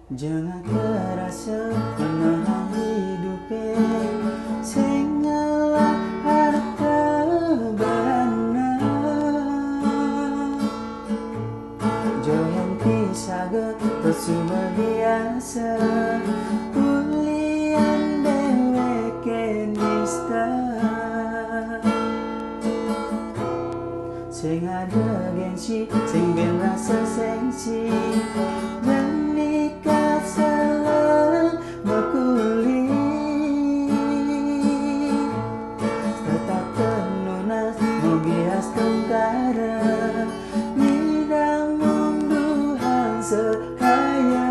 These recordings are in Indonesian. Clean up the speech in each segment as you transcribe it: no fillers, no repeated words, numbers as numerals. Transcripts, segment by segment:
Jangan kerasa menahan hidupnya sing ngalah harta bana. Jangan pisah bersama biasa ulian deweke nista. Sing ada gengsi, sing ben rasa sensi, dan nikah salah makuli. Tetap tenunas membias tengkara, nidang munduhan sekaya.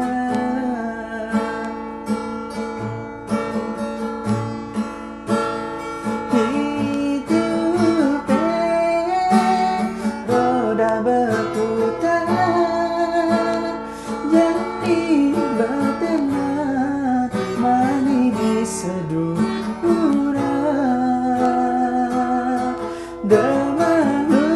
Berputar jadi bertenang mani diseduh urang demalu